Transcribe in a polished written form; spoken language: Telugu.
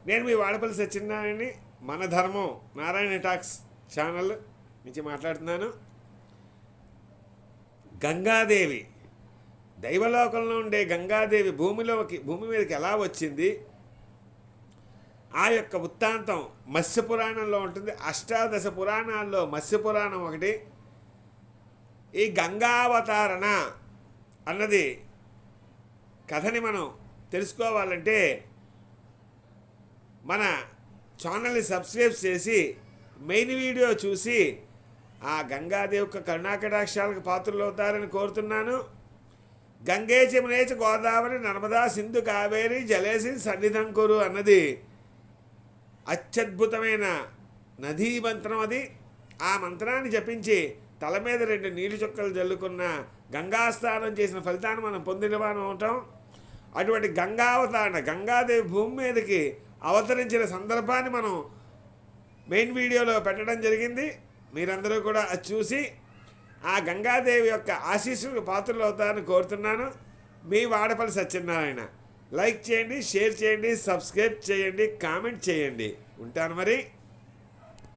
నేను మీ వాడపల్లి సత్యనారాయణని మన ధర్మం నారాయణ టాక్స్ ఛానల్ నుంచి మాట్లాడుతున్నాను. గంగాదేవి, దైవలోకంలో ఉండే గంగాదేవి భూమి మీదకి ఎలా వచ్చింది, ఆ యొక్క వృత్తాంతం మత్స్య పురాణంలో ఉంటుంది. అష్టాదశ పురాణాల్లో మత్స్య పురాణం ఒకటి. ఈ గంగావతారణ అన్నది కథని మనం తెలుసుకోవాలంటే మన ఛానల్ని సబ్స్క్రైబ్ చేసి మెయిన్ వీడియో చూసి ఆ గంగాదేవి యొక్క కరుణాకటాక్షాలకు పాత్రలు అవుతారని కోరుతున్నాను. గంగే చమునేచ గోదావరి నర్మదా సింధు కావేరి జలేసిన్ సన్నిధం కురు అన్నది అత్యద్భుతమైన నదీ మంత్రం. అది ఆ మంత్రాన్ని జపించి తల మీద 2 నీటి చుక్కలు జల్లుకున్న గంగాస్నానం చేసిన ఫలితాన్ని మనం పొందిన వారం ఉంటాం. అటువంటి గంగావతారణ, గంగాదేవి భూమి మీదకి అవతరించిన సందర్భాన్ని మనం మెయిన్ వీడియోలో పెట్టడం జరిగింది. మీరందరూ కూడా అది చూసి ఆ గంగాదేవి యొక్క ఆశీస్సులకు పాత్రలు అవుతారని కోరుతున్నాను. మీ వాడపల్లి సత్యనారాయణ. లైక్ చేయండి, షేర్ చేయండి, సబ్స్క్రైబ్ చేయండి, కామెంట్ చేయండి. ఉంటాను మరి.